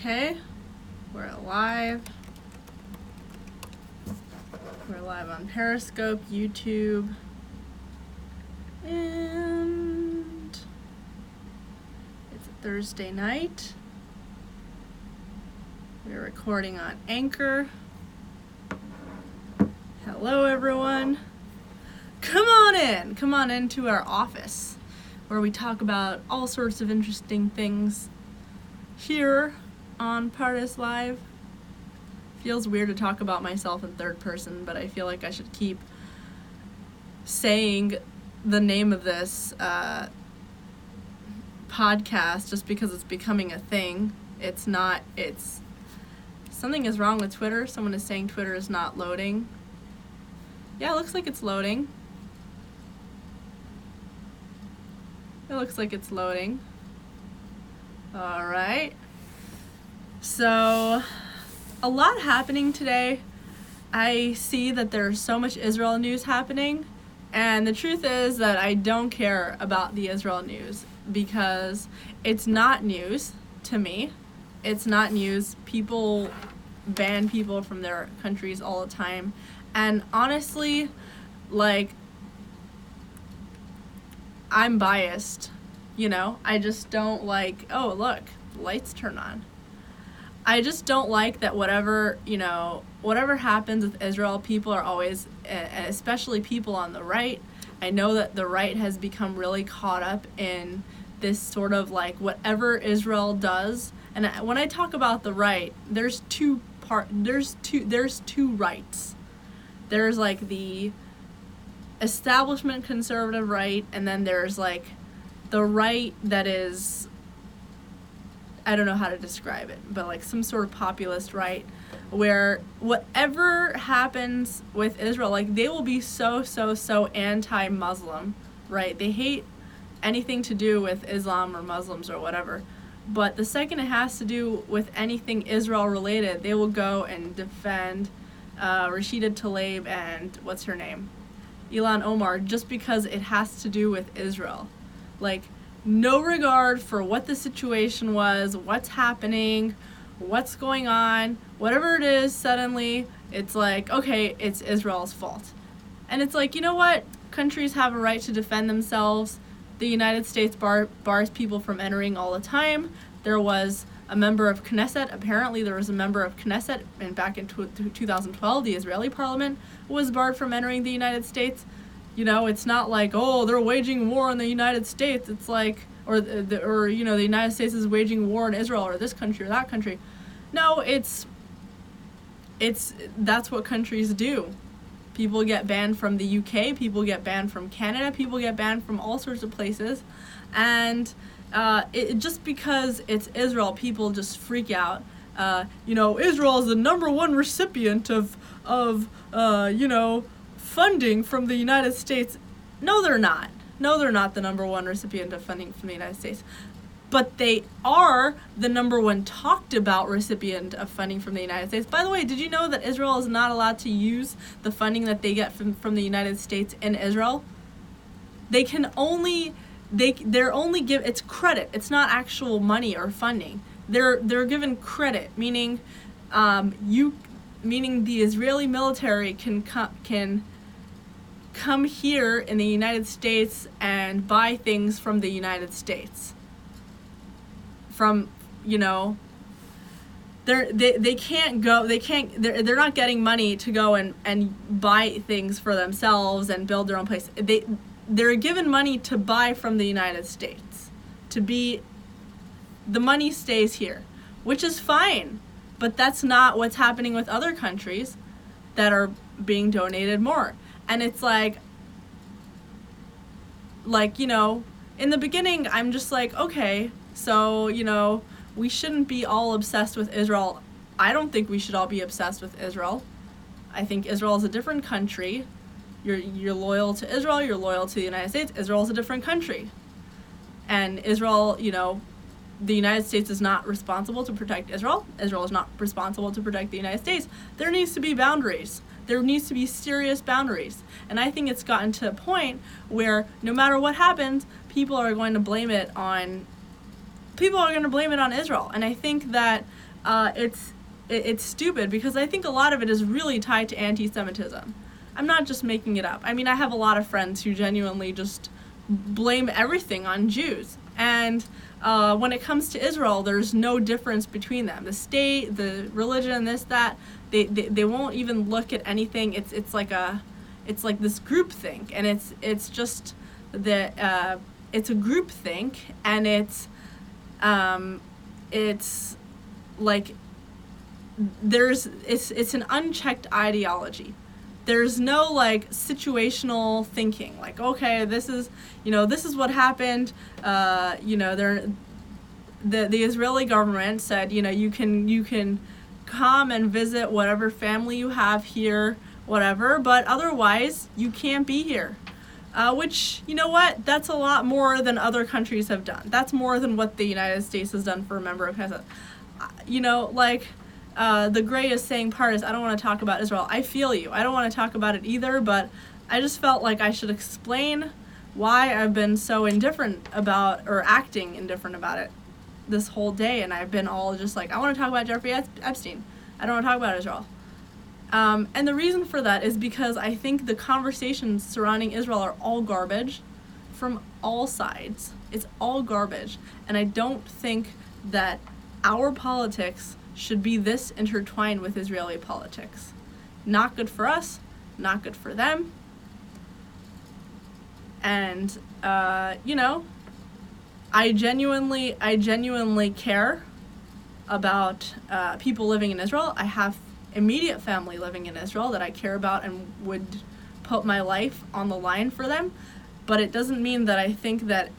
Okay, we're live. We're live on Periscope, YouTube, and it's a Thursday night. We're recording on Anchor. Hello, everyone. Come on into our office where we talk about all sorts of interesting things here on Pardes Live. Feels weird to talk about myself in third person, but I feel like I should keep saying the name of this podcast just because it's becoming a thing. Something is wrong with Twitter. Someone is saying Twitter is not loading. Yeah, it looks like it's loading. It looks like it's loading. All right. So, a lot happening today. I see that there's so much Israel news happening, and the truth is that I don't care about the Israel news because it's not news to me. It's not news. People ban people from their countries all the time, and honestly, I'm biased, I just don't like, oh, look, lights turn on. I just don't like that whatever happens with Israel, people are always, especially people on the right, I know that the right has become really caught up in this sort of whatever Israel does, and when I talk about the right, there's two rights. There's the establishment conservative right, and then there's the right that is, I don't know how to describe it, but some sort of populist right, where whatever happens with Israel, they will be so anti-Muslim, right? They hate anything to do with Islam or Muslims or whatever. But the second it has to do with anything Israel related, they will go and defend Rashida Tlaib and what's her name? Ilhan Omar, just because it has to do with Israel. No regard for what the situation was, what's happening, what's going on, whatever it is, suddenly it's okay, it's Israel's fault. And it's you know what? Countries have a right to defend themselves. The United States bars people from entering all the time. There was a member of Knesset, apparently there was a member of Knesset, and back in 2012, the Israeli parliament was barred from entering the United States. It's not oh, they're waging war on the United States. It's the United States is waging war on Israel or this country or that country. No, that's what countries do. People get banned from the UK, people get banned from Canada, people get banned from all sorts of places. And just because it's Israel, people just freak out. Israel is the number one recipient of funding from the United States. No, they're not. No, they're not the number one recipient of funding from the United States. But they are the number one talked about recipient of funding from the United States. By the way, did you know that Israel is not allowed to use the funding that they get from the United States in Israel? They can only, they're only give, it's credit. It's not actual money or funding. They're given credit, meaning the Israeli military can come here in the United States and buy things from the United States. They're not getting money to go and buy things for themselves and build their own place. They're given money to buy from the United States. The money stays here, which is fine, but that's not what's happening with other countries that are being donated more. And it's in the beginning, I'm just okay, so, we shouldn't be all obsessed with Israel. I don't think we should all be obsessed with Israel. I think Israel is a different country. You're loyal to Israel, you're loyal to the United States. Israel is a different country. And Israel, the United States is not responsible to protect Israel. Israel is not responsible to protect the United States. There needs to be boundaries. There needs to be serious boundaries. And I think it's gotten to a point where no matter what happens, people are going to blame it on Israel. And I think that it's stupid because I think a lot of it is really tied to anti-Semitism. I'm not just making it up. I mean, I have a lot of friends who genuinely just blame everything on Jews. And when it comes to Israel, there's no difference between them. The state, the religion, this, that, they won't even look at anything. It's like this groupthink, and it's just it's a groupthink, and it's like it's an unchecked ideology. There's no like situational thinking, like, okay, this is what happened. The Israeli government said, you can come and visit whatever family you have here, whatever, but otherwise you can't be here. Which, you know what? That's a lot more than other countries have done. That's more than what the United States has done for a member of Knesset. The Gray is saying, Pardes, I don't want to talk about Israel. I feel you. I don't want to talk about it either, but I just felt like I should explain why I've been so indifferent about, or acting indifferent about it this whole day, and I've been all just like, I want to talk about Jeffrey Epstein. I don't want to talk about Israel. And the reason for that is because I think the conversations surrounding Israel are all garbage from all sides. It's all garbage. And I don't think that our politics should be this intertwined with Israeli politics. Not good for us, not good for them. And, I genuinely care about people living in Israel. I have immediate family living in Israel that I care about and would put my life on the line for them. But it doesn't mean that I think that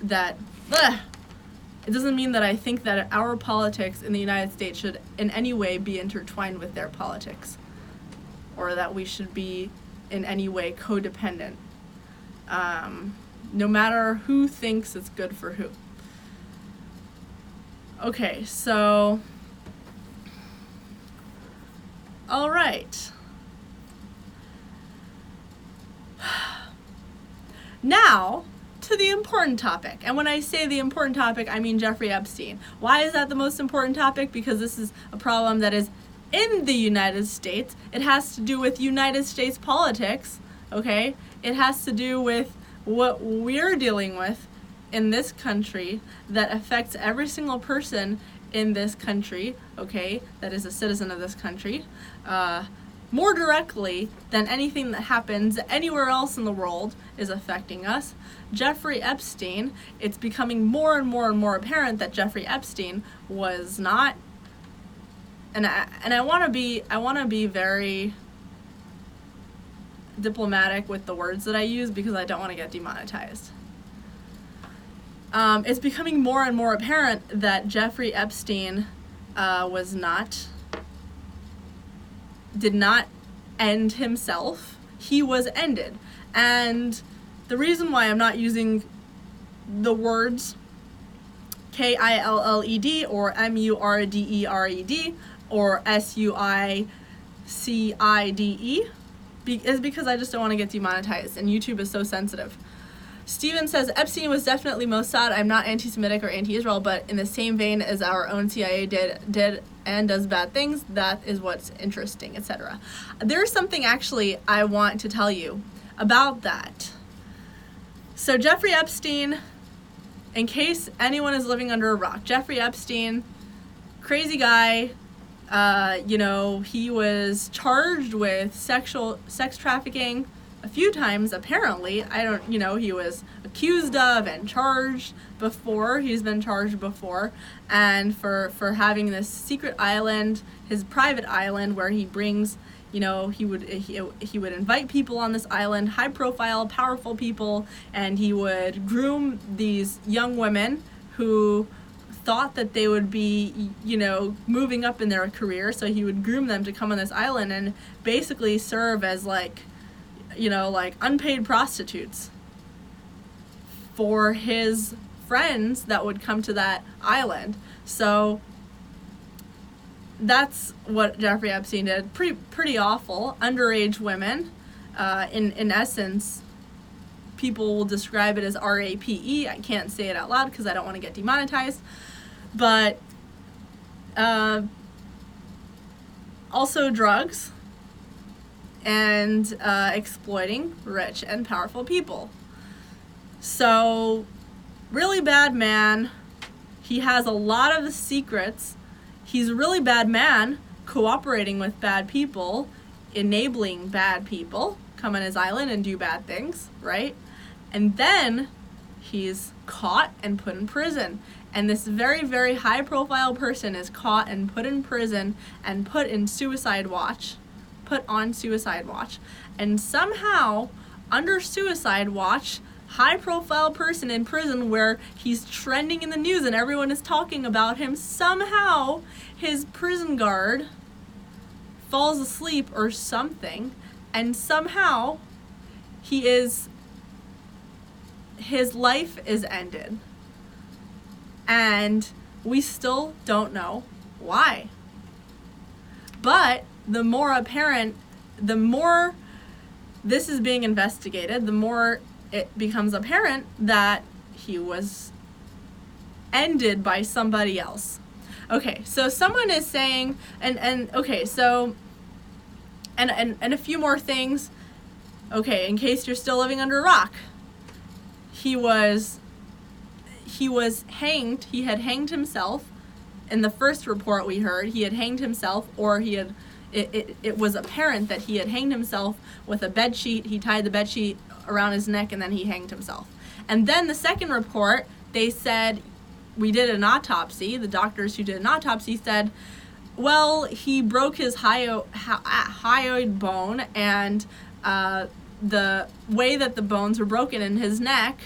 it doesn't mean that I think that our politics in the United States should in any way be intertwined with their politics, or that we should be in any way codependent, no matter who thinks it's good for who. Okay, so, all right. Now, to the important topic. And when I say the important topic, I mean Jeffrey Epstein. Why is that the most important topic? Because this is a problem that is in the United States. It has to do with United States politics, okay? It has to do with what we're dealing with in this country that affects every single person in this country, okay, that is a citizen of this country, more directly than anything that happens anywhere else in the world is affecting us. Jeffrey Epstein, it's becoming more and more and more apparent that Jeffrey Epstein was not, and I want to be very diplomatic with the words that I use because I don't want to get demonetized. It's becoming more and more apparent that Jeffrey Epstein did not end himself. He was ended. And the reason why I'm not using the words KILLED or MURDERED or SUICIDE is because I just don't want to get demonetized, and YouTube is so sensitive. Steven says, Epstein was definitely Mossad. I'm not anti-Semitic or anti-Israel, but in the same vein as our own CIA did and does bad things, that is what's interesting, etc. There's something actually I want to tell you about that. So Jeffrey Epstein, in case anyone is living under a rock, Jeffrey Epstein, crazy guy, he was charged with sex trafficking a few times, apparently. He was accused of and charged before. He's been charged before, and for having this secret island, his private island, where he brings, he would invite people on this island, high profile, powerful people, and he would groom these young women who thought that they would be, moving up in their career, so he would groom them to come on this island and basically serve as like unpaid prostitutes for his friends that would come to that island. So that's what Jeffrey Epstein did. Pretty awful. Underage women. In essence, people will describe it as RAPE. I can't say it out loud because I don't want to get demonetized. But Also drugs and exploiting rich and powerful people. So, really bad man. He has a lot of the secrets. He's a really bad man, cooperating with bad people, enabling bad people come on his island and do bad things, right? And then he's caught and put in prison. And this very, very high-profile person is caught and put in prison and put on suicide watch. And somehow, under suicide watch, high-profile person in prison where he's trending in the news and everyone is talking about him, somehow his prison guard falls asleep or something, and somehow his life is ended. And we still don't know why. But the more this is being investigated, the more it becomes apparent that he was ended by somebody else. Okay, so someone is saying, and a few more things. Okay, in case you're still living under a rock, he was hanged. He had hanged himself. In the first report we heard, he had hanged himself, or it was apparent that he had hanged himself with a bed sheet. He tied the bed sheet around his neck and then he hanged himself. And then the second report, they said, we did an autopsy. The doctors who did an autopsy said, well, he broke his hyoid bone, and the way that the bones were broken in his neck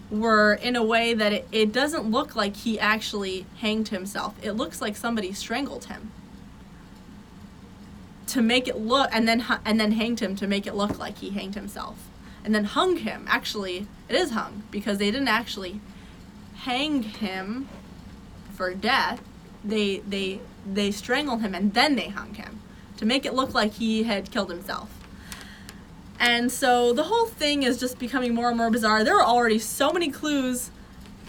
were in a way that it doesn't look like he actually hanged himself. It looks like somebody strangled him to make it look, and then hanged him to make it look like he hanged himself, and then hung him. Actually, it is hung, because they didn't actually hang him for death. They strangled him and then they hung him to make it look like he had killed himself. And so the whole thing is just becoming more and more bizarre. There are already so many clues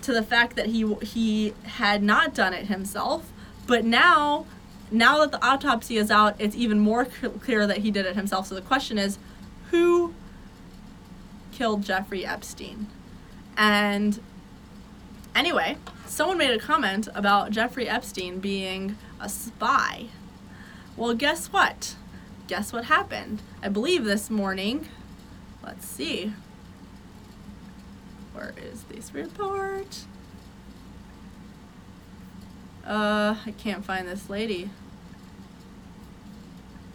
to the fact that he had not done it himself, but now that the autopsy is out, it's even more clear that he did it himself. So the question is, who killed Jeffrey Epstein? And anyway, someone made a comment about Jeffrey Epstein being a spy. Well, guess what? Guess what happened? I believe this morning. Let's see. Where is this report? I can't find this lady.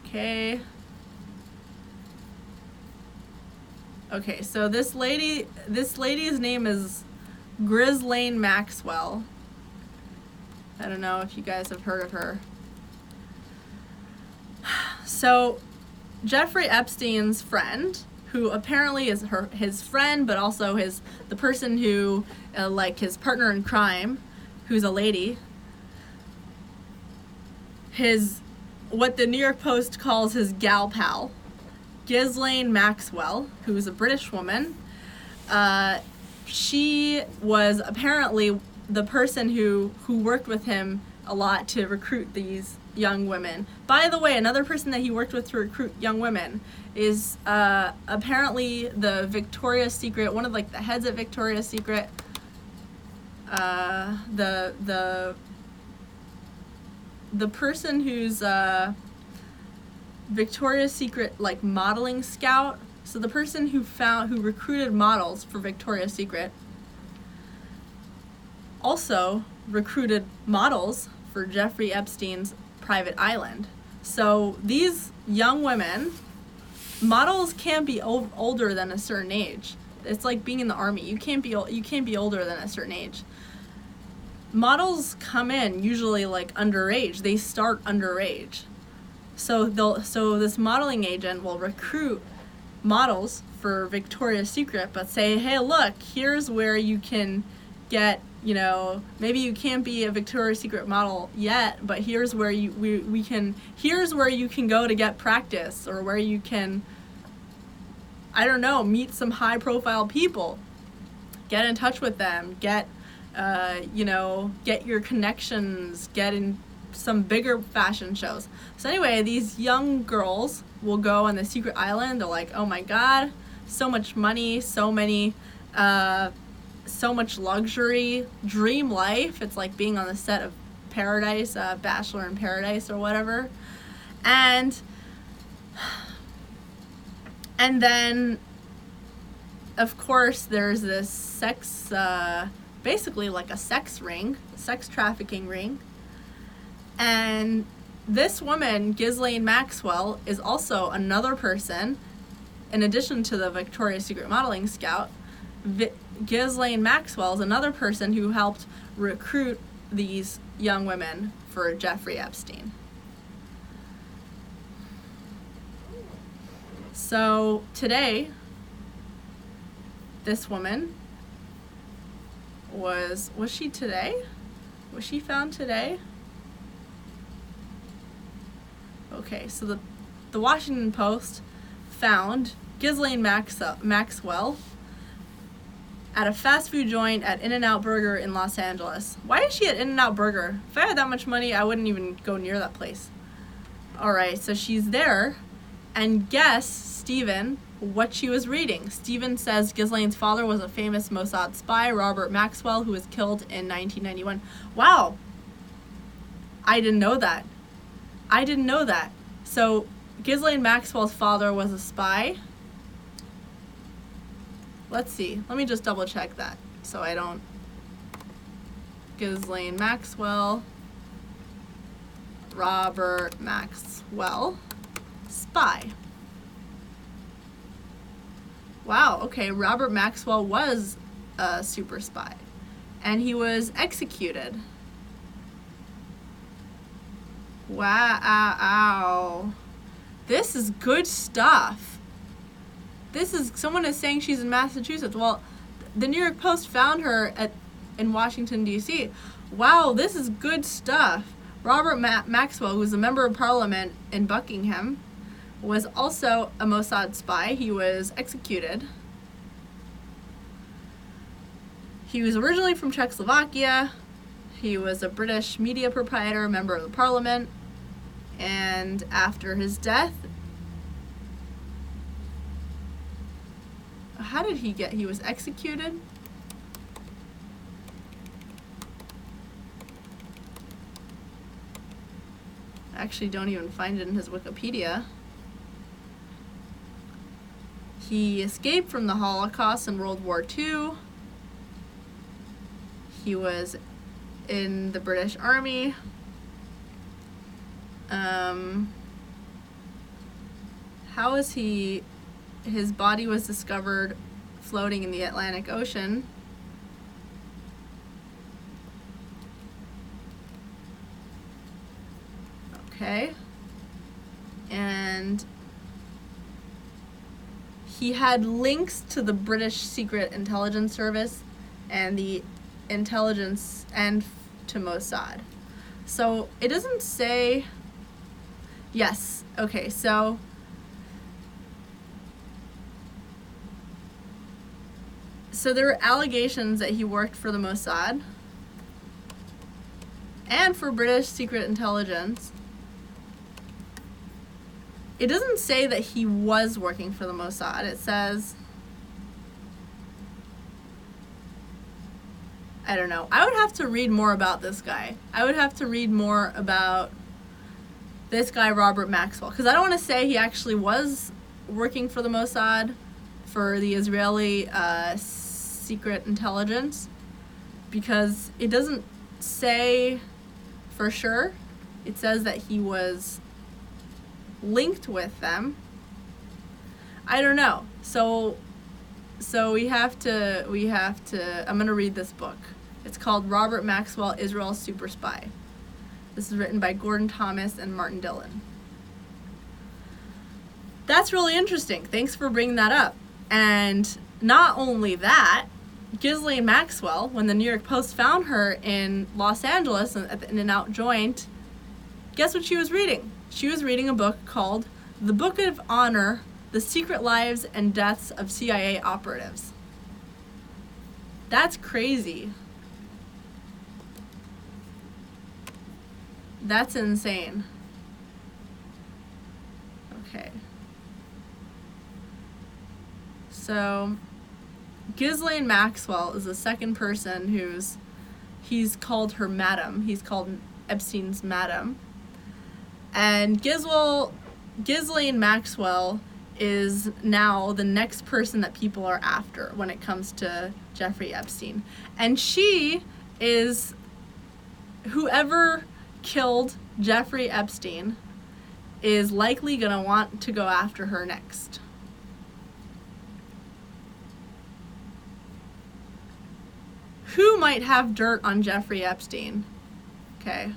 Okay. Okay, so this lady's name is Ghislaine Maxwell. I don't know if you guys have heard of her. So, Jeffrey Epstein's friend, who apparently is his friend, but also the person who, like his partner in crime, who's a lady, what the New York Post calls his gal pal, Ghislaine Maxwell, who's a British woman. She was apparently the person who worked with him a lot to recruit these young women. By the way, another person that he worked with to recruit young women is apparently the Victoria's Secret, one of like the heads at Victoria's Secret, the person who's Victoria's Secret like modeling scout. So the person who recruited models for Victoria's Secret also recruited models for Jeffrey Epstein's private island. So these young women, models can't be older than a certain age. It's like being in the army. You can't be older than a certain age. Models come in usually like underage. They start underage. So this modeling agent will recruit models for Victoria's Secret, but say, hey, look, here's where you can get, maybe you can't be a Victoria's Secret model yet, but here's where here's where you can go to get practice, or where you can, I don't know, meet some high profile people, get in touch with them, get your connections, get in some bigger fashion shows. So anyway, these young girls will go on the secret island. They're like, oh my god, so much money, so much luxury, dream life. It's like being on the set of Paradise, Bachelor in Paradise or whatever. And then, of course, there's this sex, basically like a sex trafficking ring. And this woman, Ghislaine Maxwell, is also another person, in addition to the Victoria's Secret modeling scout. Ghislaine Maxwell is another person who helped recruit these young women for Jeffrey Epstein. So today, this woman was she today? Was she found today? Okay, so the Washington Post found Ghislaine Maxwell at a fast food joint at In-N-Out Burger in Los Angeles. Why is she at In-N-Out Burger? If I had that much money, I wouldn't even go near that place. Alright, so she's there, and guess, Steven, what she was reading. Steven says Ghislaine's father was a famous Mossad spy, Robert Maxwell, who was killed in 1991. Wow! I didn't know that. So, Ghislaine Maxwell's father was a spy. Let's see. Let me just double check that so I don't. Ghislaine Maxwell, Robert Maxwell, spy. Wow, okay, Robert Maxwell was a super spy, and he was executed. Wow. This is good stuff. Someone is saying she's in Massachusetts. Well, the New York Post found her in Washington, D.C. Wow, this is good stuff. Robert Maxwell, who was a member of parliament in Buckingham, was also a Mossad spy. He was executed. He was originally from Czechoslovakia. He was a British media proprietor, member of the parliament, and after his death, how did he was executed? I actually don't even find it in his Wikipedia. He escaped from the Holocaust in World War II. He was in the British Army. How is he? His body was discovered floating in the Atlantic Ocean. Okay. And he had links to the British Secret Intelligence Service and the intelligence and to Mossad. So it doesn't say. Yes. Okay. So there were allegations that he worked for the Mossad and for British Secret Intelligence. It doesn't say that he was working for the Mossad. It says, I don't know. I would have to read more about this guy. I would have to read more about this guy, Robert Maxwell, because I don't want to say he actually was working for the Mossad, for the Israeli Secret Intelligence, because it doesn't say for sure. It says that he was linked with them. I don't know. So we have to I'm going to read this book. It's called Robert Maxwell, Israel's Super Spy. This is written by Gordon Thomas and Martin Dillon. That's really interesting. Thanks for bringing that up. And not only that, Ghislaine Maxwell, when the New York Post found her in Los Angeles at the In-N-Out joint, guess what she was reading? She was reading a book called The Book of Honor, The Secret Lives and Deaths of CIA Operatives. That's crazy. That's insane. Okay. So, Ghislaine Maxwell is the second person he's called her madam. He's called Epstein's madam. And Ghislaine Maxwell is now the next person that people are after when it comes to Jeffrey Epstein. And she is whoever killed Jeffrey Epstein is likely going to want to go after her next. Who might have dirt on Jeffrey Epstein? Okay.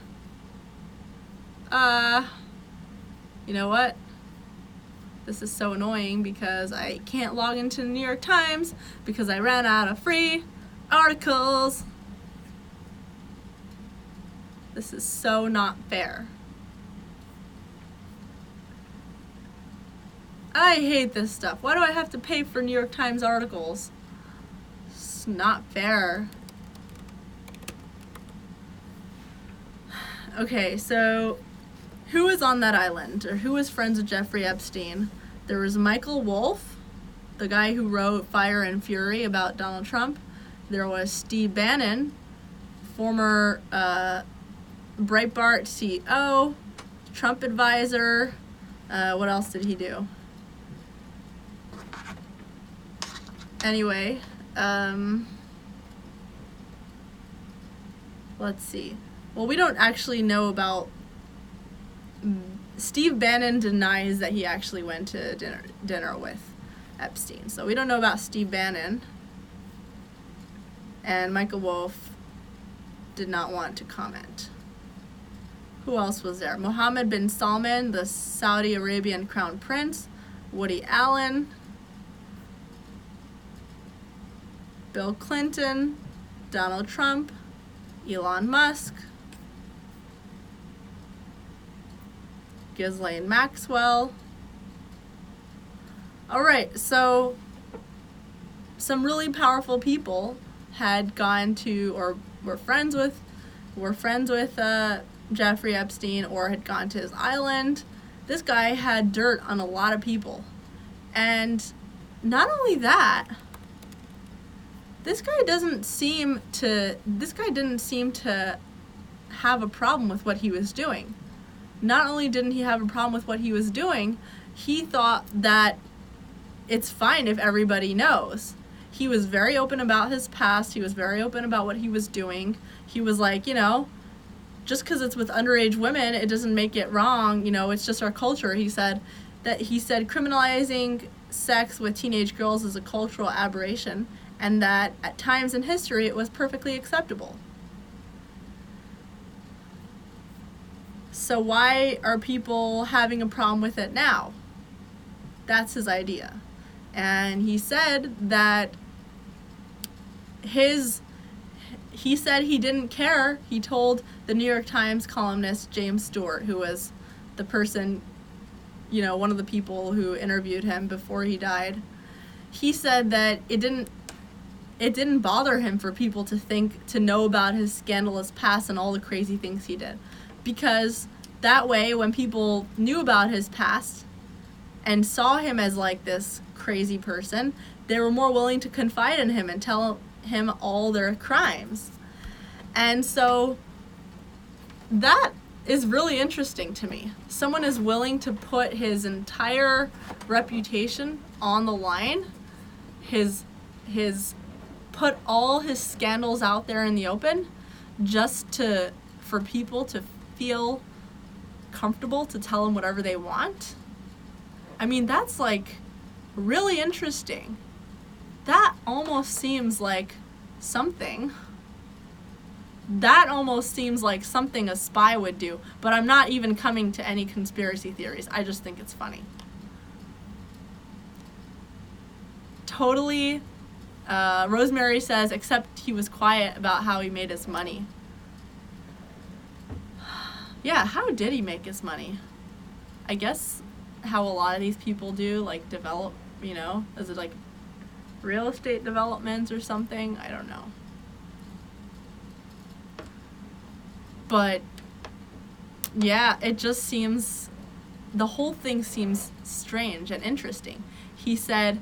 You know what? This is so annoying because I can't log into the New York Times because I ran out of free articles. This is so not fair. I hate this stuff. Why do I have to pay for New York Times articles? It's not fair. Okay, so who was on that island, or who was friends with Jeffrey Epstein? There was Michael Wolff, the guy who wrote Fire and Fury about Donald Trump. There was Steve Bannon, former Breitbart CEO, Trump advisor. What else did he do? Anyway, let's see. Well, we don't actually know about... Steve Bannon denies that he actually went to dinner with Epstein. So we don't know about Steve Bannon. And Michael Wolff did not want to comment. Who else was there? Mohammed bin Salman, the Saudi Arabian crown prince. Woody Allen. Bill Clinton. Donald Trump. Elon Musk. Ghislaine Maxwell. Alright, so some really powerful people had gone to, or were friends with Jeffrey Epstein, or had gone to his island. This guy had dirt on a lot of people. And not only that, this guy didn't seem to have a problem with what he was doing. Not only didn't he have a problem with what he was doing, he thought that it's fine if everybody knows. He was very open about his past. He was very open about what he was doing. He was like, just because it's with underage women, it doesn't make it wrong. It's just our culture. He said criminalizing sex with teenage girls is a cultural aberration, and that at times in history it was perfectly acceptable. So why are people having a problem with it now? That's his idea. And he said that he said he didn't care. He told the New York Times columnist James Stewart, who was the person, one of the people who interviewed him before he died. He said that it didn't bother him for people to know about his scandalous past and all the crazy things he did. Because that way, when people knew about his past and saw him as like this crazy person, they were more willing to confide in him and tell him all their crimes. And so that is really interesting to me. Someone is willing to put his entire reputation on the line, put all his scandals out there in the open, just for people to feel comfortable to tell him whatever they want. I mean, that's like really interesting. That almost seems like something. That almost seems like something a spy would do, but I'm not even coming to any conspiracy theories. I just think it's funny. Totally. Rosemary says, except he was quiet about how he made his money. Yeah, how did he make his money? I guess how a lot of these people do, like develop, is it like real estate developments or something? I don't know. But Yeah, it just seems, the whole thing seems strange and interesting. He said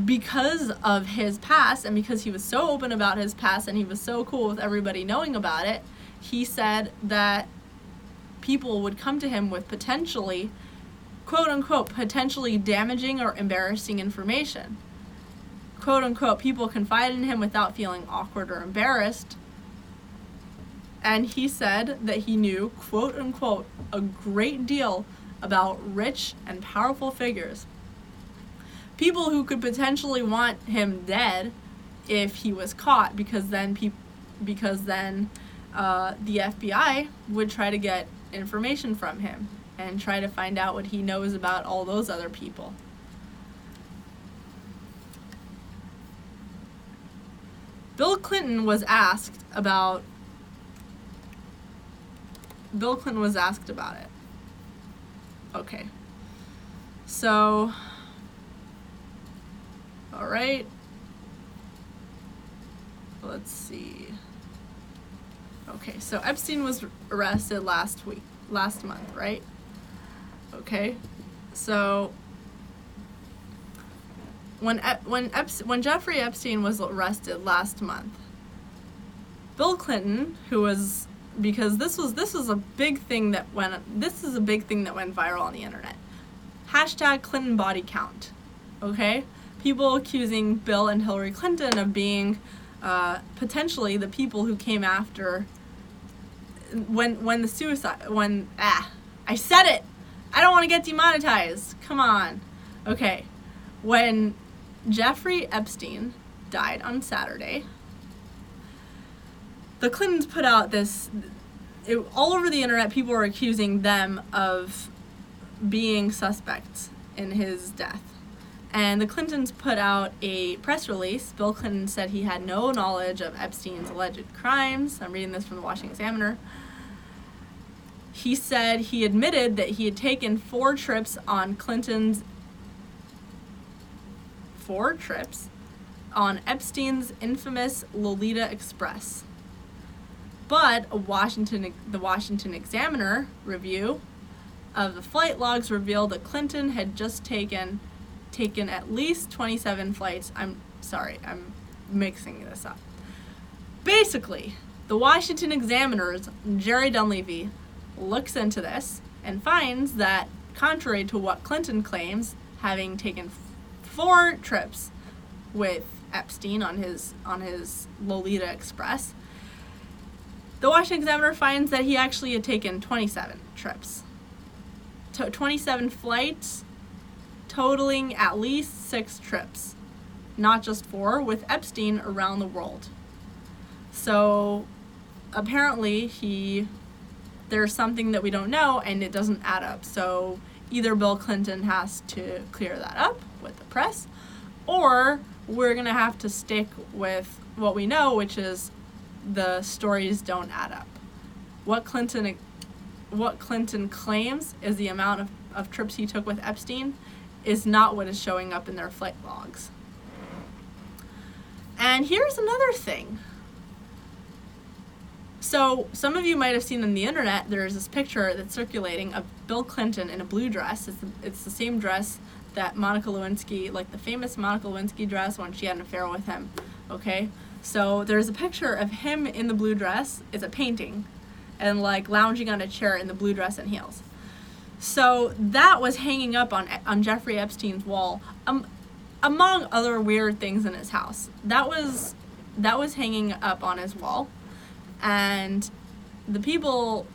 because of his past, and because he was so open about his past and he was so cool with everybody knowing about it, he said that people would come to him with potentially, quote unquote, potentially damaging or embarrassing information. Quote unquote, people confide in him without feeling awkward or embarrassed. And he said that he knew, quote unquote, a great deal about rich and powerful figures. People who could potentially want him dead if he was caught, because then the FBI would try to get information from him and try to find out what he knows about all those other people. Bill Clinton was asked about it. Okay. So, all right. Let's see. Okay, so Epstein was arrested last month, right? Okay. So when Jeffrey Epstein was arrested last month, Bill Clinton, who was, because this is a big thing that went viral on the internet. Hashtag Clinton body count. Okay? People accusing Bill and Hillary Clinton of being potentially the people who came after I said it! I don't want to get demonetized. Come on. Okay. When Jeffrey Epstein died on Saturday, the Clintons put out all over the internet, people were accusing them of being suspects in his death. And the Clintons put out a press release. Bill Clinton said he had no knowledge of Epstein's alleged crimes. I'm reading this from the Washington Examiner. He said he admitted that he had taken 4 trips on Epstein's infamous Lolita Express. But the Washington Examiner review of the flight logs revealed that Clinton had just taken at least 27 flights. I'm sorry, I'm mixing this up. Basically, the Washington Examiner's Jerry Dunleavy looks into this and finds that, contrary to what Clinton claims, having taken 4 trips with Epstein on his Lolita Express, the Washington Examiner finds that he actually had taken 27 trips. 27 flights, totaling at least 6 trips, not just 4, with Epstein around the world. So apparently there's something that we don't know and it doesn't add up. So either Bill Clinton has to clear that up with the press, or we're going to have to stick with what we know, which is the stories don't add up. What Clinton claims is the amount of trips he took with Epstein is not what is showing up in their flight logs. And here's another thing. So some of you might have seen on the internet, there's this picture that's circulating of Bill Clinton in a blue dress. It's the same dress that Monica Lewinsky, like the famous Monica Lewinsky dress when she had an affair with him. Okay? So there's a picture of him in the blue dress. It's a painting. And like lounging on a chair in the blue dress and heels. So that was hanging up on Jeffrey Epstein's wall, among other weird things in his house. That was hanging up on his wall. And the people,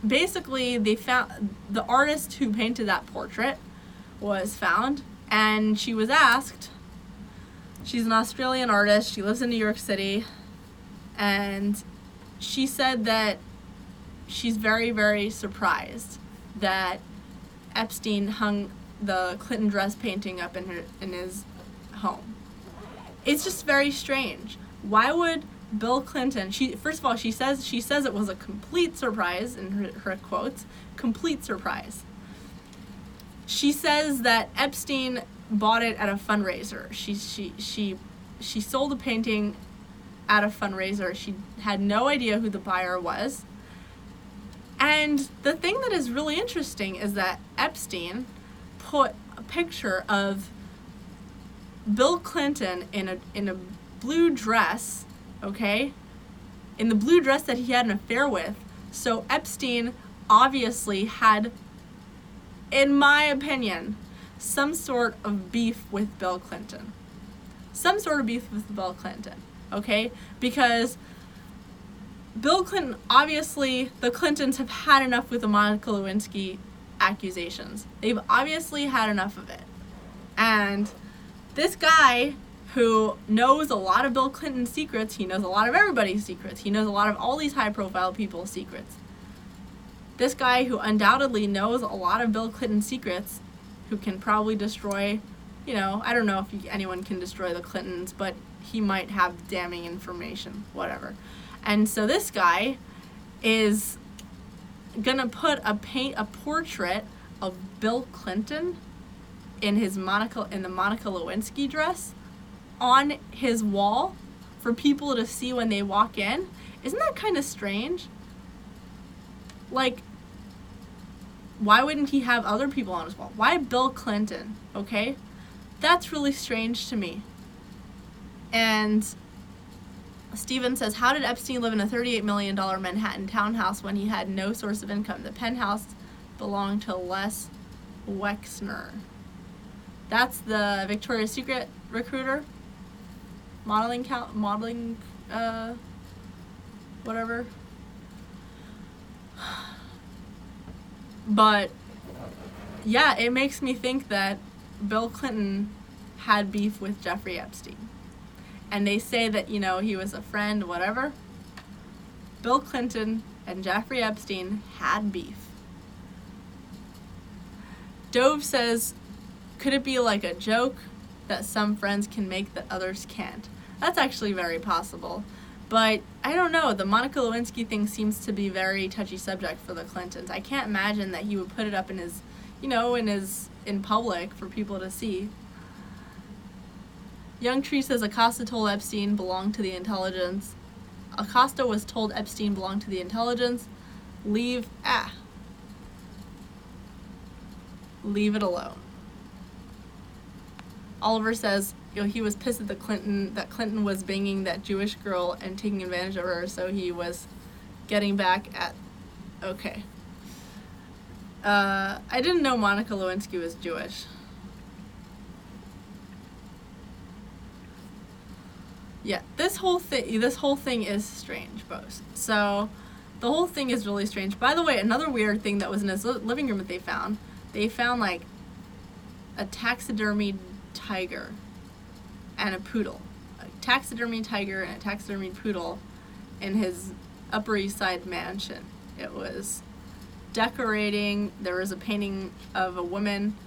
basically, they found the artist who painted that portrait was found, and she was asked. She's an Australian artist. She lives in New York City, and she said that she's very, very surprised that Epstein hung the Clinton dress painting up in his home. It's just very strange. Why would Bill Clinton, first of all, she says it was a complete surprise, in her quotes, complete surprise. She says that Epstein bought it at a fundraiser. She sold a painting at a fundraiser. She had no idea who the buyer was. And the thing that is really interesting is that Epstein put a picture of Bill Clinton in a blue dress, okay? In the blue dress that he had an affair with. So Epstein obviously had, in my opinion, some sort of beef with Bill Clinton. Some sort of beef with Bill Clinton, okay? Because Bill Clinton, obviously, the Clintons have had enough with the Monica Lewinsky accusations. They've obviously had enough of it. And this guy who knows a lot of Bill Clinton's secrets, he knows a lot of everybody's secrets, he knows a lot of all these high-profile people's secrets. This guy who undoubtedly knows a lot of Bill Clinton's secrets, who can probably destroy, I don't know if anyone can destroy the Clintons, but he might have damning information, whatever. And so this guy is gonna put a portrait of Bill Clinton in the Monica Lewinsky dress on his wall for people to see when they walk in. Isn't that kind of strange? Like, why wouldn't he have other people on his wall? Why Bill Clinton? Okay? That's really strange to me. And Steven says, how did Epstein live in a $38 million Manhattan townhouse when he had no source of income? The penthouse belonged to Les Wexner. That's the Victoria's Secret recruiter. Modeling, whatever. But, yeah, it makes me think that Bill Clinton had beef with Jeffrey Epstein. And they say that, he was a friend, whatever. Bill Clinton and Jeffrey Epstein had beef. Dove says, could it be like a joke that some friends can make that others can't? That's actually very possible. But I don't know, the Monica Lewinsky thing seems to be very touchy subject for the Clintons. I can't imagine that he would put it up in his, in public for people to see. Young Tree says Acosta told Epstein belonged to the intelligence. Acosta was told Epstein belonged to the intelligence. Leave it alone. Oliver says, he was pissed at that Clinton was banging that Jewish girl and taking advantage of her, so he was getting back at, okay. I didn't know Monica Lewinsky was Jewish. Yeah, this whole thing is strange, both. So, the whole thing is really strange. By the way, another weird thing that was in his living room that they found like a taxidermied tiger and a poodle. A taxidermied tiger and a taxidermied poodle in his Upper East Side mansion. It was decorating. There was a painting of a woman.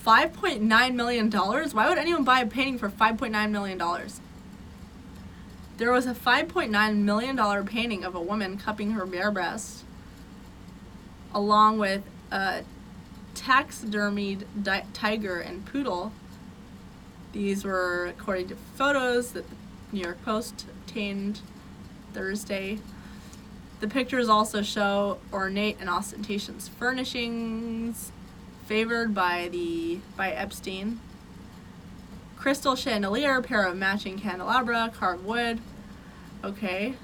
$5.9 million? Why would anyone buy a painting for $5.9 million? There was a $5.9 million painting of a woman cupping her bare breast, along with a taxidermied tiger and poodle. These were according to photos that the New York Post obtained Thursday. The pictures also show ornate and ostentatious furnishings favored by Epstein. Crystal chandelier, pair of matching candelabra, carved wood. Okay.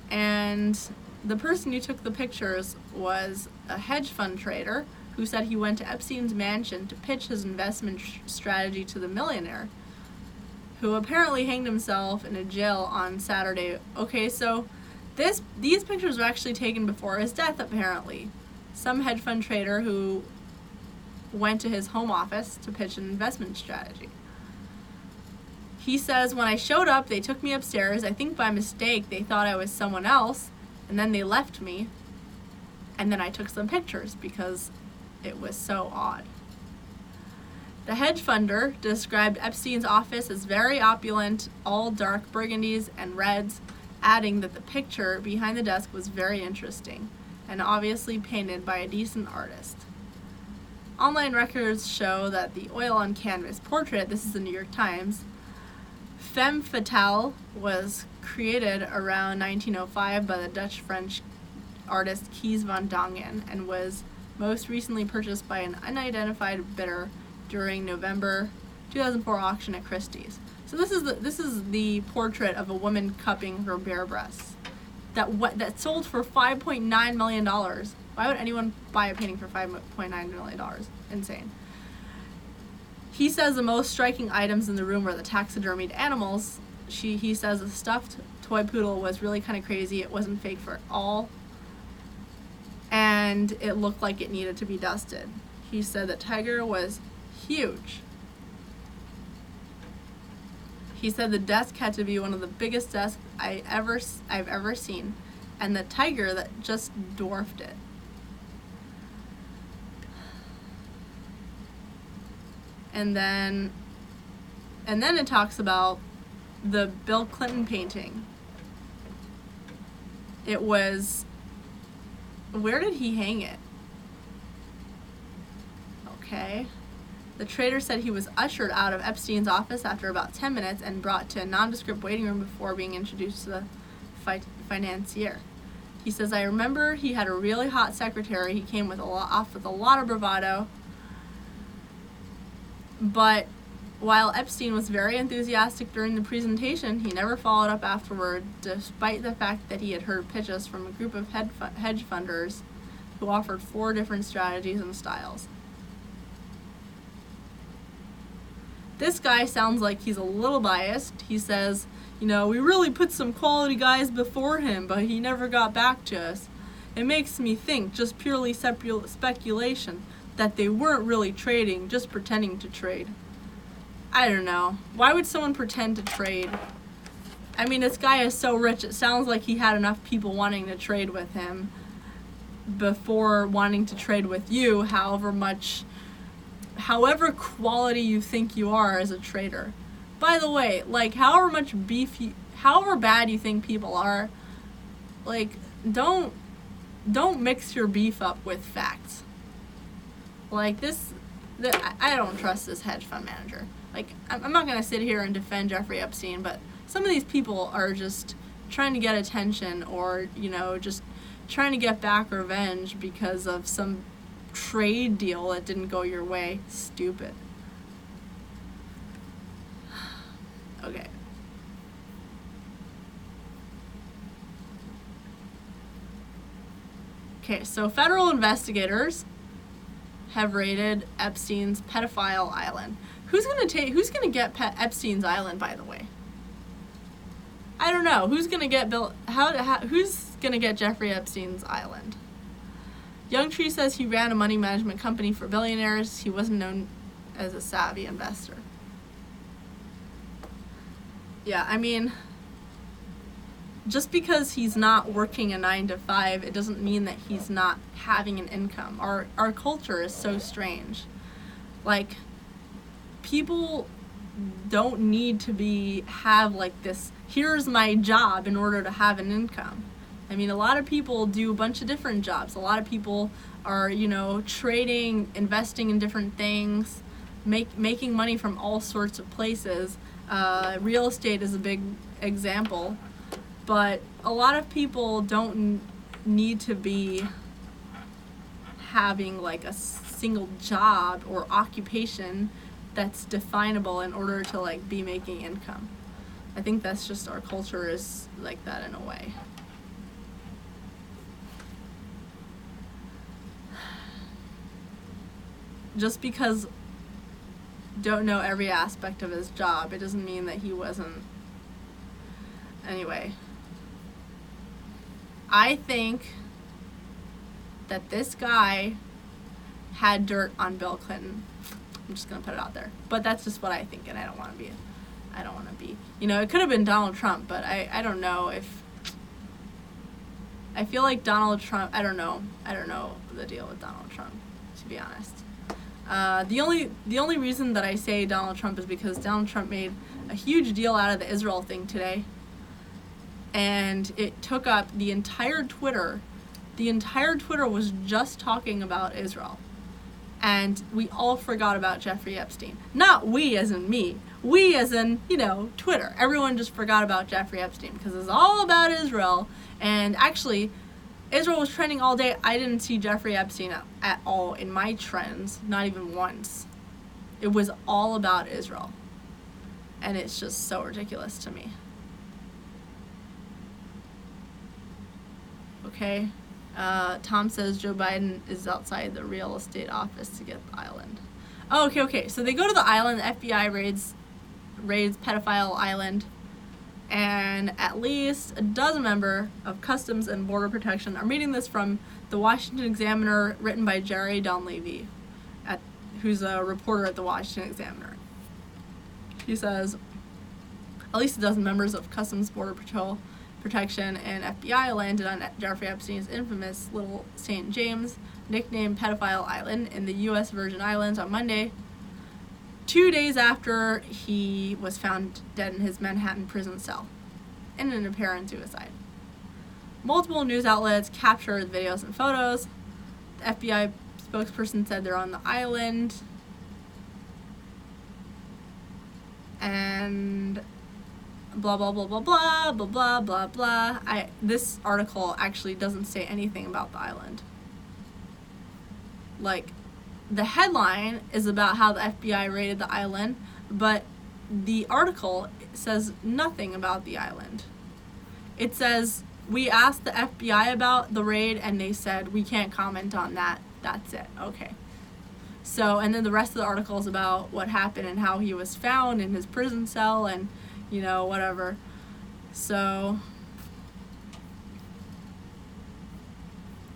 And the person who took the pictures was a hedge fund trader who said he went to Epstein's mansion to pitch his investment strategy to the millionaire, who apparently hanged himself in a jail on Saturday. Okay, so these pictures were actually taken before his death, apparently. Some hedge fund trader who went to his home office to pitch an investment strategy. He says, when I showed up, they took me upstairs. I think by mistake they thought I was someone else, and then they left me. And then I took some pictures because it was so odd. The hedge funder described Epstein's office as very opulent, all dark burgundies and reds, adding that the picture behind the desk was very interesting and obviously painted by a decent artist. Online records show that the oil-on-canvas portrait, this is the New York Times, Femme Fatale, was created around 1905 by the Dutch-French artist Kees van Dongen and was most recently purchased by an unidentified bidder during November 2004 auction at Christie's. So this is the portrait of a woman cupping her bare breasts that sold for $5.9 million. Why would anyone buy a painting for $5.9 million? Insane. He says the most striking items in the room were the taxidermied animals. He says the stuffed toy poodle was really kind of crazy. It wasn't fake for all, and it looked like it needed to be dusted. He said the tiger was huge. He said the desk had to be one of the biggest desks I've ever seen, and the tiger that just dwarfed it. And then it talks about the Bill Clinton painting. It was, where did he hang it? Okay. The trader said he was ushered out of Epstein's office after about 10 minutes and brought to a nondescript waiting room before being introduced to the financier. He says, I remember he had a really hot secretary. He came with a lot of bravado. But while Epstein was very enthusiastic during the presentation, he never followed up afterward, despite the fact that he had heard pitches from a group of hedge funders who offered 4 different strategies and styles. This guy sounds like he's a little biased. He says, we really put some quality guys before him, but he never got back to us. It makes me think, just purely speculation, that they weren't really trading, just pretending to trade. I don't know. Why would someone pretend to trade? I mean, this guy is so rich, it sounds like he had enough people wanting to trade with him before wanting to trade with you, however quality you think you are as a trader. By the way, however bad you think people are, don't mix your beef up with facts. I don't trust this hedge fund manager. I'm not going to sit here and defend Jeffrey Epstein, but some of these people are just trying to get attention or, just trying to get back revenge because of some trade deal that didn't go your way. Stupid. Okay. Okay, so federal investigators have raided Epstein's pedophile island. Who's gonna get Epstein's island, by the way? I don't know. Who's gonna get who's gonna get Jeffrey Epstein's island? Youngtree says he ran a money management company for billionaires. He wasn't known as a savvy investor. Yeah, I mean, just because he's not working a 9-to-5, it doesn't mean that he's not having an income. Our culture is so strange. People don't need to have this, here's my job in order to have an income. I mean, a lot of people do a bunch of different jobs. A lot of people are, trading, investing in different things, making money from all sorts of places. Real estate is a big example. But a lot of people don't need to be having a single job or occupation that's definable in order to be making income. I think that's just our culture is like that in a way. Just because don't know every aspect of his job, it doesn't mean that he wasn't. Anyway. I think that this guy had dirt on Bill Clinton. I'm just going to put it out there. But that's just what I think, and I don't want to be. It could have been Donald Trump, but I don't know if. I feel like Donald Trump, I don't know the deal with Donald Trump, to be honest. The only reason that I say Donald Trump is because Donald Trump made a huge deal out of the Israel thing today. And it took up the entire Twitter. The entire Twitter was just talking about Israel. And we all forgot about Jeffrey Epstein. Not we as in me. We as in, Twitter. Everyone just forgot about Jeffrey Epstein because it's all about Israel. And actually, Israel was trending all day. I didn't see Jeffrey Epstein at all in my trends, not even once. It was all about Israel. And it's just so ridiculous to me. Okay. Tom says Joe Biden is outside the real estate office to get the island. Oh, okay. So they go to the island. The FBI raids Pedophile Island. And at least a dozen members of Customs and Border Protection. I'm reading this from the Washington Examiner, written by Jerry Donlevy, who's a reporter at the Washington Examiner. He says, at least a dozen members of Customs, Border Protection, and FBI landed on Jeffrey Epstein's infamous Little St. James, nicknamed Pedophile Island, in the U.S. Virgin Islands on Monday, 2 days after he was found dead in his Manhattan prison cell, in an apparent suicide. Multiple news outlets captured videos and photos. The FBI spokesperson said they're on the island. And blah, blah, blah, blah, blah, blah, blah, blah, blah. This article actually doesn't say anything about the island. Like, the headline is about how the FBI raided the island, but the article says nothing about the island. It says, we asked the FBI about the raid, and they said, we can't comment on that. That's it. Okay. So, and then the rest of the article is about what happened and how he was found in his prison cell and, whatever. So,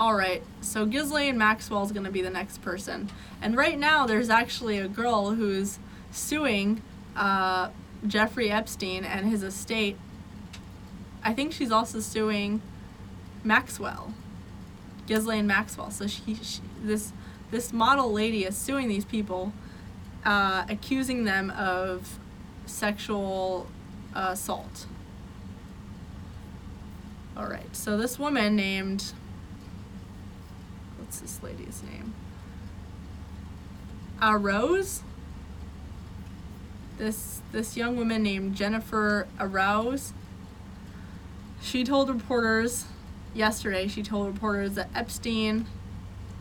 alright, so Ghislaine Maxwell is going to be the next person. And right now there's actually a girl who's suing Jeffrey Epstein and his estate. I think she's also suing Maxwell, Ghislaine Maxwell. So this model lady is suing these people, accusing them of sexual assault. Alright, so this woman named... What's this lady's name? Rose? This young woman named Jennifer Arouse. She told reporters that Epstein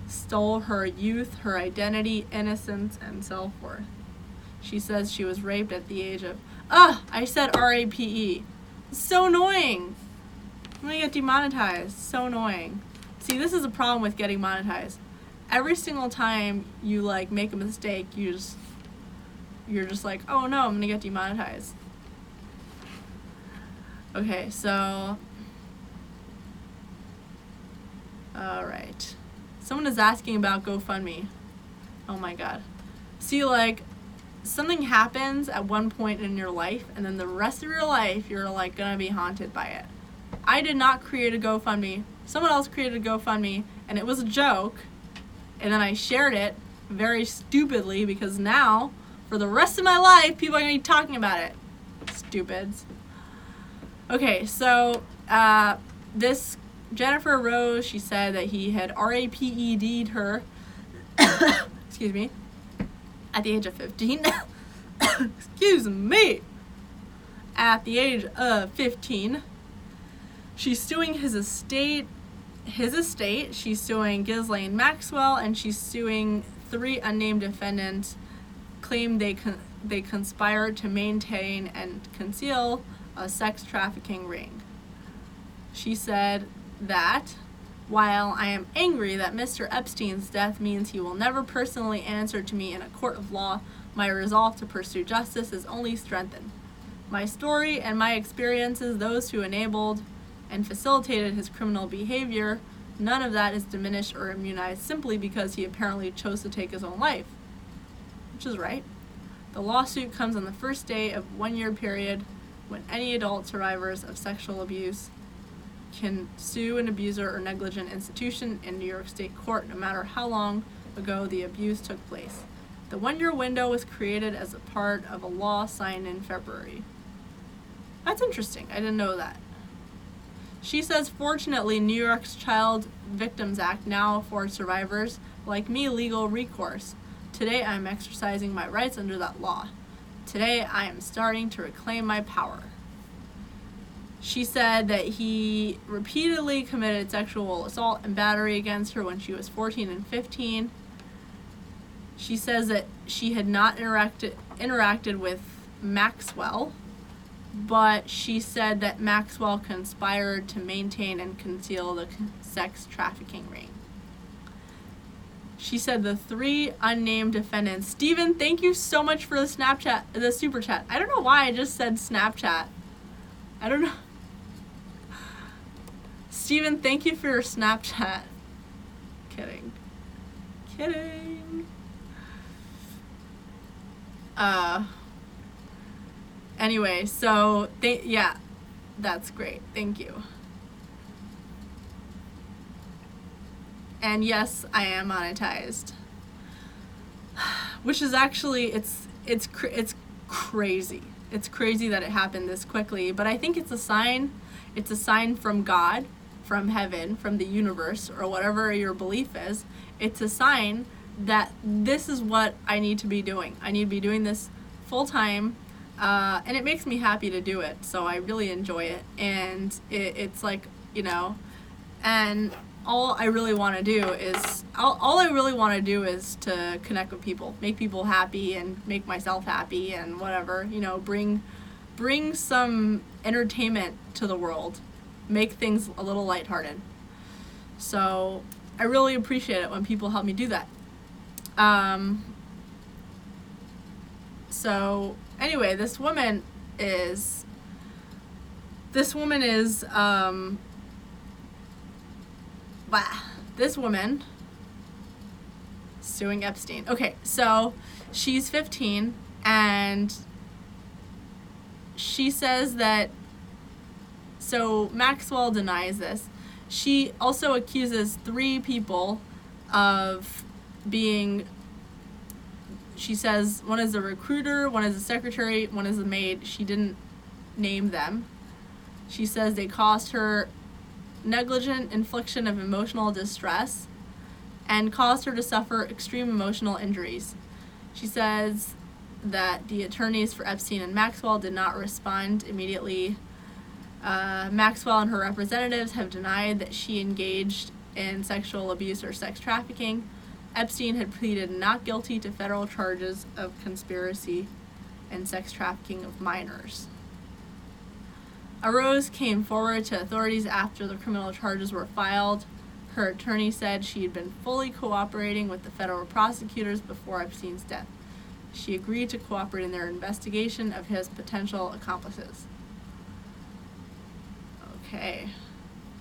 stole her youth, her identity, innocence, and so forth. She says she was raped at the age of... I said R-A-P-E. So annoying. I'm gonna get demonetized. So annoying. See, this is a problem with getting monetized. Every single time you make a mistake, you're just like, oh no, I'm gonna get demonetized. Okay, so alright. Someone is asking about GoFundMe. Oh my god. See, something happens at one point in your life, and then the rest of your life, you're gonna be haunted by it. I did not create a GoFundMe. Someone else created a GoFundMe, and it was a joke, and then I shared it very stupidly because now, for the rest of my life, people are going to be talking about it. Stupids. Okay, so this Jennifer Rose, she said that he had RAPED'd her, excuse me, at the age of 15. Excuse me. At the age of 15. She's suing his estate. She's suing Ghislaine Maxwell, and she's suing 3 unnamed defendants, claim they conspired to maintain and conceal a sex trafficking ring. She said that, while I am angry that Mr. Epstein's death means he will never personally answer to me in a court of law, my resolve to pursue justice is only strengthened. My story and my experiences, those who enabled and facilitated his criminal behavior, none of that is diminished or immunized simply because he apparently chose to take his own life. Which is right. The lawsuit comes on the first day of a 1-year period when any adult survivors of sexual abuse can sue an abuser or negligent institution in New York State court, no matter how long ago the abuse took place. The 1-year window was created as a part of a law signed in February. That's interesting. I didn't know that. She says, fortunately, New York's Child Victims Act now affords survivors like me legal recourse. Today, I am exercising my rights under that law. Today, I am starting to reclaim my power. She said that he repeatedly committed sexual assault and battery against her when she was 14 and 15. She says that she had not interacted with Maxwell, but she said that Maxwell conspired to maintain and conceal the sex trafficking ring. She said the 3 unnamed defendants. Steven, thank you so much for the super chat. I don't know why I just said Snapchat. I don't know. Steven, thank you for your Snapchat. Kidding. Anyway, so yeah, that's great. Thank you. And yes, I am monetized. Which is actually it's crazy. It's crazy that it happened this quickly, but I think it's a sign. It's a sign from God, from heaven, from the universe, or whatever your belief is. It's a sign that this is what I need to be doing. I need to be doing this full time, and it makes me happy to do it. So I really enjoy it, and it's like, you know, and all I really want to do is to connect with people, make people happy, and make myself happy, and whatever, you know, bring some entertainment to the world, make things a little lighthearted. So I really appreciate it when people help me do that. So anyway, this woman is this woman suing Epstein. Okay, so she's 15, and she says that, so Maxwell denies this. She also accuses 3 people of being, she says one is a recruiter, one is a secretary, one is a maid. She didn't name them. She says they caused her negligent infliction of emotional distress and caused her to suffer extreme emotional injuries. She says that the attorneys for Epstein and Maxwell did not respond immediately. Maxwell and her representatives have denied that she engaged in sexual abuse or sex trafficking. Epstein had pleaded not guilty to federal charges of conspiracy and sex trafficking of minors. Arose came forward to authorities after the criminal charges were filed. Her attorney said she had been fully cooperating with the federal prosecutors before Epstein's death. She agreed to cooperate in their investigation of his potential accomplices. Okay.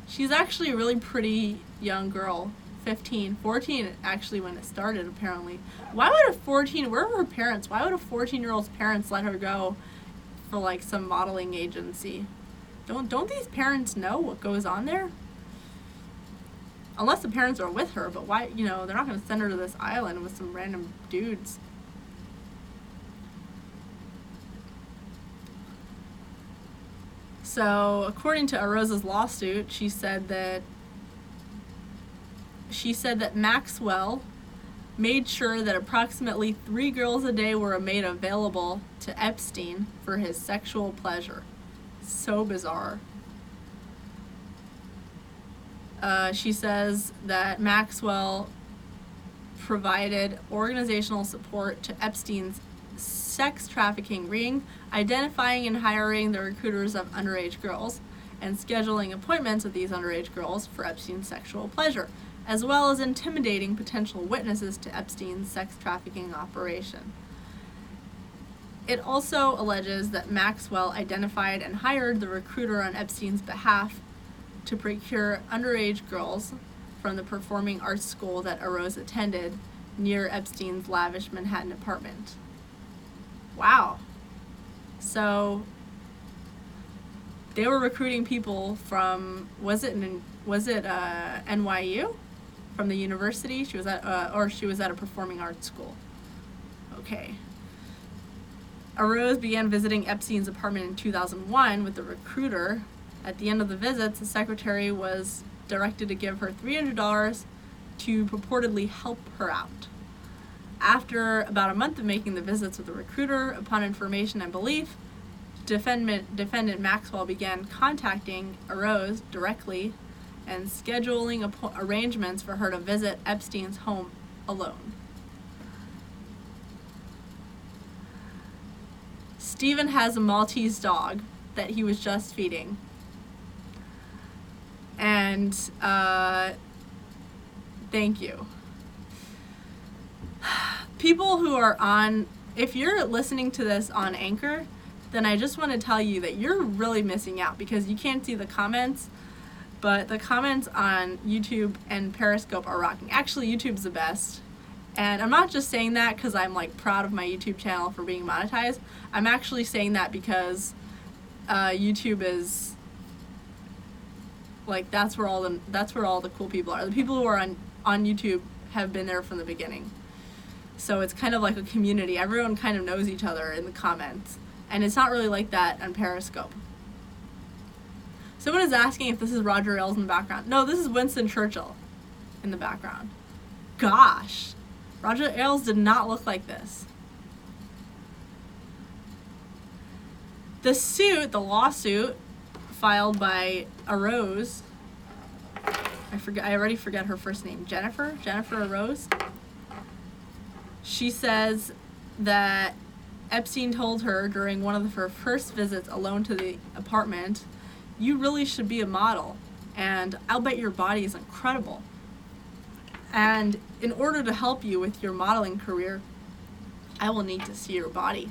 She's actually a really pretty young girl. 14 actually when it started, apparently. Why would where were her parents? Why would a 14-year-old's parents let her go for like some modeling agency? Don't these parents know what goes on there? Unless the parents are with her, but why, you know, they're not going to send her to this island with some random dudes. So, according to Arosa's lawsuit, she said that Maxwell made sure that approximately 3 girls a day were made available to Epstein for his sexual pleasure. So bizarre. She says that Maxwell provided organizational support to Epstein's sex trafficking ring, identifying and hiring the recruiters of underage girls, and scheduling appointments with these underage girls for Epstein's sexual pleasure, as well as intimidating potential witnesses to Epstein's sex trafficking operation. It also alleges that Maxwell identified and hired the recruiter on Epstein's behalf to procure underage girls from the performing arts school that Arose attended near Epstein's lavish Manhattan apartment. Wow. So they were recruiting people from, was it NYU? From the university? She was at a performing arts school. Okay. Arose began visiting Epstein's apartment in 2001 with the recruiter. At the end of the visits, the secretary was directed to give her $300 to purportedly help her out. After about a month of making the visits with the recruiter, upon information and belief, defendant Maxwell began contacting Rose directly and scheduling arrangements for her to visit Epstein's home alone. Stephen has a Maltese dog that he was just feeding. And, thank you. People who are on, if you're listening to this on Anchor, then I just want to tell you that you're really missing out because you can't see the comments, but the comments on YouTube and Periscope are rocking. Actually, YouTube's the best. And I'm not just saying that because I'm like proud of my YouTube channel for being monetized. I'm actually saying that because YouTube is like that's where all the cool people are. The people who are on YouTube have been there from the beginning. So it's kind of like a community. Everyone kind of knows each other in the comments. And it's not really like that on Periscope. Someone is asking if this is Roger Ailes in the background. No, this is Winston Churchill in the background. Gosh, Roger Ailes did not look like this. The lawsuit filed by Rose, I already forget her first name, Jennifer Rose. She says that Epstein told her during one of her first visits alone to the apartment, "You really should be a model, and I'll bet your body is incredible. And in order to help you with your modeling career, I will need to see your body."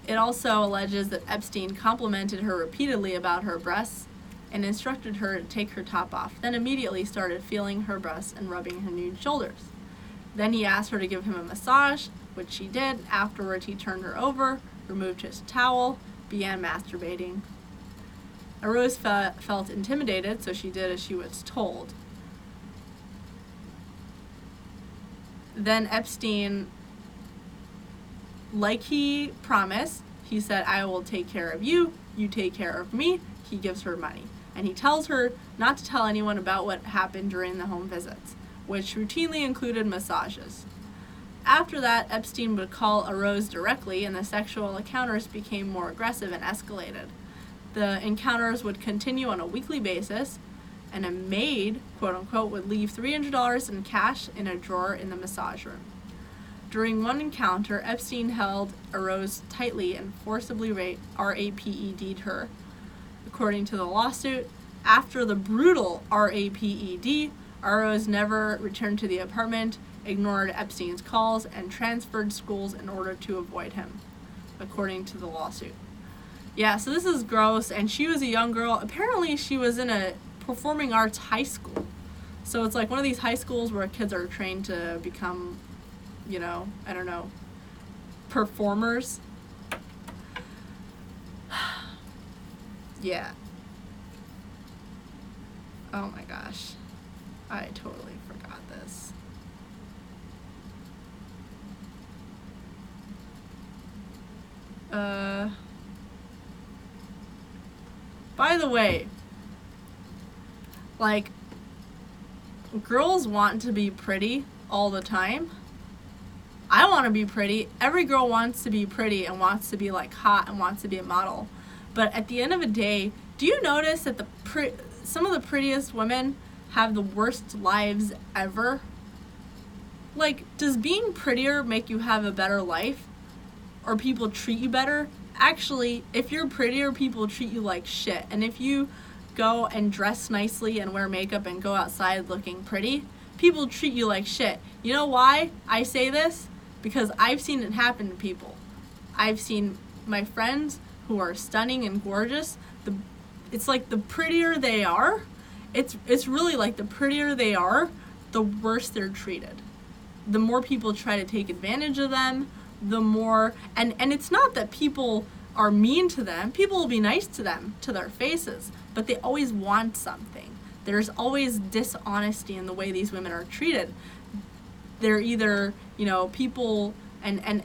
It also alleges that Epstein complimented her repeatedly about her breasts and instructed her to take her top off, then immediately started feeling her breasts and rubbing her nude shoulders. Then he asked her to give him a massage, which she did. Afterwards, he turned her over, removed his towel, began masturbating. Rose felt intimidated, so she did as she was told. Then Epstein, like he promised, he said, "I will take care of you, you take care of me." He gives her money. And he tells her not to tell anyone about what happened during the home visits, which routinely included massages. After that, Epstein would call Rose directly, and the sexual encounters became more aggressive and escalated. The encounters would continue on a weekly basis, and a maid, quote-unquote, would leave $300 in cash in a drawer in the massage room. During one encounter, Epstein held Rose tightly and forcibly RAPED'd her. According to the lawsuit, after the brutal RAPED, Rose never returned to the apartment, ignored Epstein's calls, and transferred schools in order to avoid him, according to the lawsuit. Yeah, so this is gross, and she was a young girl. Apparently, she was in a performing arts high school. So it's like one of these high schools where kids are trained to become, performers. Yeah. Oh my gosh. I totally forgot this. By the way, like, girls want to be pretty all the time. I want to be pretty. Every girl wants to be pretty and wants to be like hot and wants to be a model. But at the end of the day, do you notice that some of the prettiest women have the worst lives ever? Like, does being prettier make you have a better life? Or people treat you better? Actually, if you're prettier, people treat you like shit. And if you go and dress nicely and wear makeup and go outside looking pretty, people treat you like shit. You know why I say this? Because I've seen it happen to people. I've seen my friends who are stunning and gorgeous. It's like the prettier they are, it's really like the prettier they are, the worse they're treated. The more people try to take advantage of them, the more, and it's not that people are mean to them. People will be nice to them, to their faces, but they always want something. There's always dishonesty in the way these women are treated. They're either, people, and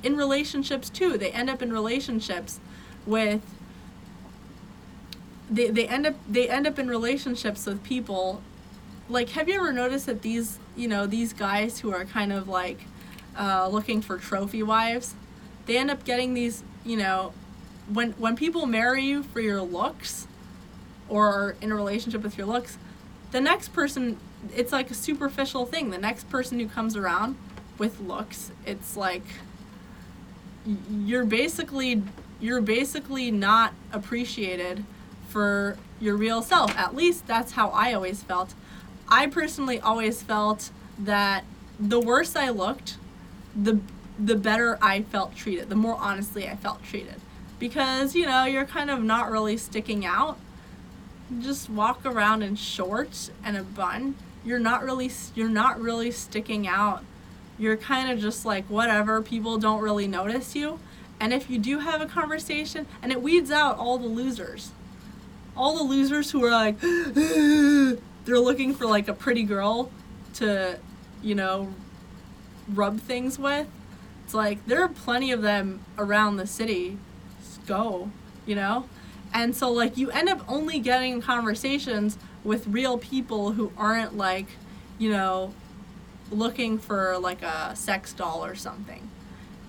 in relationships too, they end up in relationships with, they end up in relationships with people, like, have you ever noticed that these guys who are kind of like looking for trophy wives, they end up getting these when people marry you for your looks or are in a relationship with your looks, the next person, it's like a superficial thing. The next person who comes around with looks, it's like you're basically not appreciated for your real self. At least that's how I always felt. I personally always felt that the worse I looked, the better I felt treated, the more honestly I felt treated. Because, you know, you're kind of not really sticking out. You just walk around in shorts and a bun. You're not really sticking out. You're kind of just like whatever, people don't really notice you. And if you do have a conversation, and it weeds out all the losers. All the losers who are like, they're looking for like a pretty girl to, you know, rub things with. It's like, there are plenty of them around the city. Just go, you know? And so, like, you end up only getting conversations with real people who aren't, like, you know, looking for, like, a sex doll or something.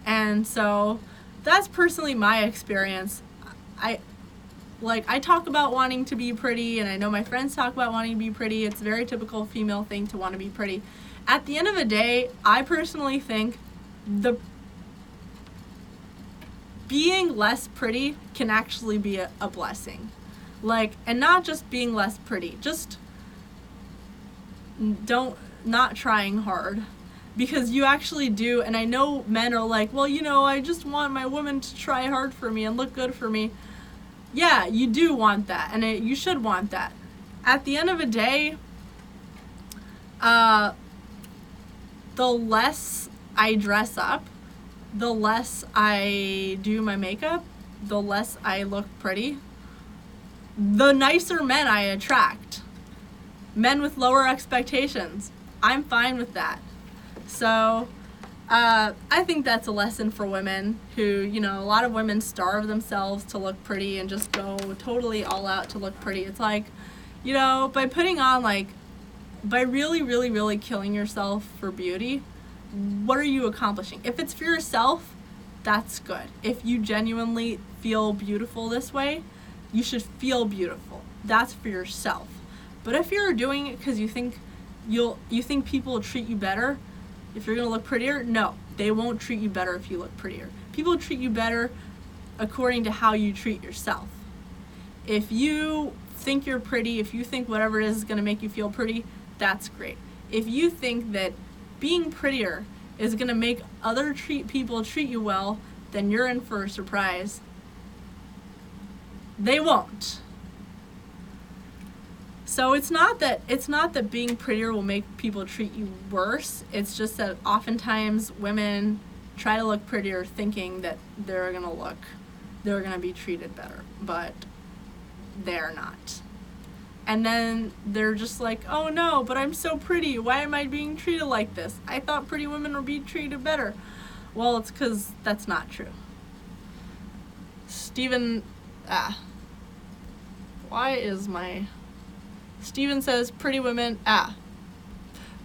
And so, that's personally my experience. I talk about wanting to be pretty, and I know my friends talk about wanting to be pretty. It's a very typical female thing to want to be pretty. At the end of the day, I personally think being less pretty can actually be a blessing. Like, and not just being less pretty, just not trying hard. Because you actually do, and I know men are like, well, you know, I just want my woman to try hard for me and look good for me. Yeah, you do want that, and you should want that. At the end of the day, the less I dress up, the less I do my makeup, the less I look pretty, the nicer men I attract. Men with lower expectations. I'm fine with that. So, I think that's a lesson for women who, you know, a lot of women starve themselves to look pretty and just go totally all out to look pretty. It's like, you know, by really, really, really killing yourself for beauty, what are you accomplishing? If it's for yourself, that's good. If you genuinely feel beautiful this way, you should feel beautiful. That's for yourself. But if you're doing it because you think people will treat you better if you're gonna look prettier, no, they won't treat you better if you look prettier. People treat you better according to how you treat yourself. If you think you're pretty, if you think whatever it is gonna make you feel pretty, that's great. If you think that being prettier is gonna make other people treat you well, then you're in for a surprise. They won't. So it's not that being prettier will make people treat you worse. It's just that oftentimes women try to look prettier thinking that they're gonna be treated better, but they're not. And then they're just like, oh no, but I'm so pretty. Why am I being treated like this? I thought pretty women would be treated better. Well, it's because that's not true. Steven says, pretty women,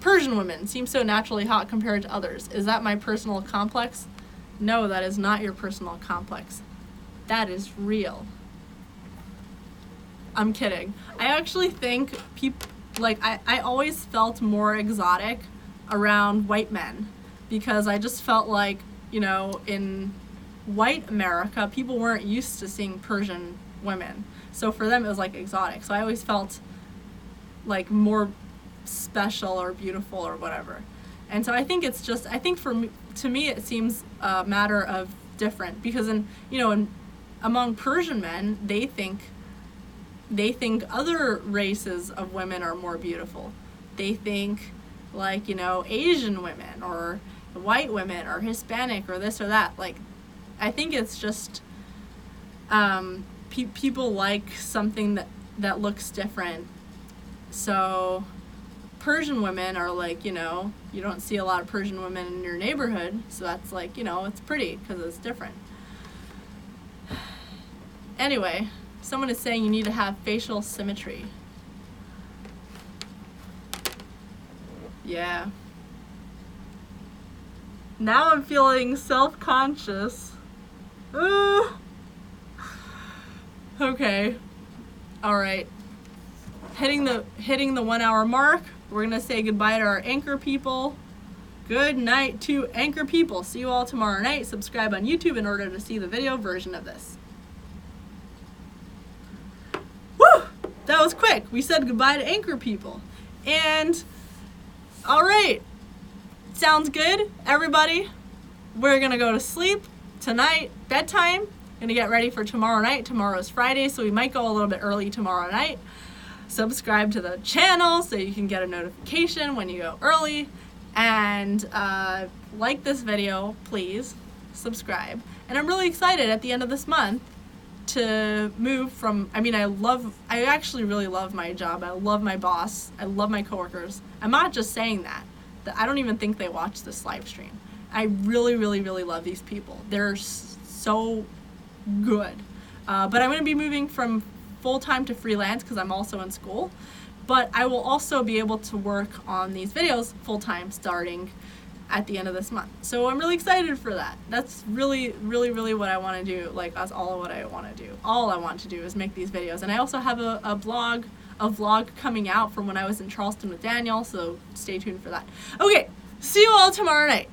Persian women seem so naturally hot compared to others. Is that my personal complex? No, that is not your personal complex. That is real. I'm kidding. I actually think I always felt more exotic around white men because I just felt like, you know, in white America, people weren't used to seeing Persian women. So for them, it was like exotic. So I always felt like more special or beautiful or whatever. And so I think to me, it seems a matter of different because among Persian men, they think other races of women are more beautiful. They think like, you know, Asian women or white women or Hispanic or this or that. Like, I think it's just people like something that looks different. So Persian women are like, you know, you don't see a lot of Persian women in your neighborhood, so that's like, you know, it's pretty because it's different. Anyway, someone is saying you need to have facial symmetry. Yeah. Now I'm feeling self-conscious. Okay. All right. Hitting the 1 hour mark. We're gonna say goodbye to our anchor people. Good night to anchor people. See you all tomorrow night. Subscribe on YouTube in order to see the video version of this. Woo! That was quick. We said goodbye to anchor people. And all right. Sounds good, everybody. We're gonna go to sleep tonight, bedtime. Gonna get ready for tomorrow night. Tomorrow's Friday, so we might go a little bit early tomorrow night. Subscribe to the channel so you can get a notification when you go early. And like this video, please. Subscribe. And I'm really excited at the end of this month to move from, I actually really love my job. I love my boss. I love my coworkers. I'm not just saying that. I don't even think they watch this live stream. I really, really, really love these people. They're so good. But I'm going to be moving from full-time to freelance because I'm also in school. But I will also be able to work on these videos full-time starting at the end of this month. So I'm really excited for that. That's really, really, really what I want to do. Like, that's all what I want to do. All I want to do is make these videos. And I also have a vlog coming out from when I was in Charleston with Daniel, so stay tuned for that. Okay, see you all tomorrow night.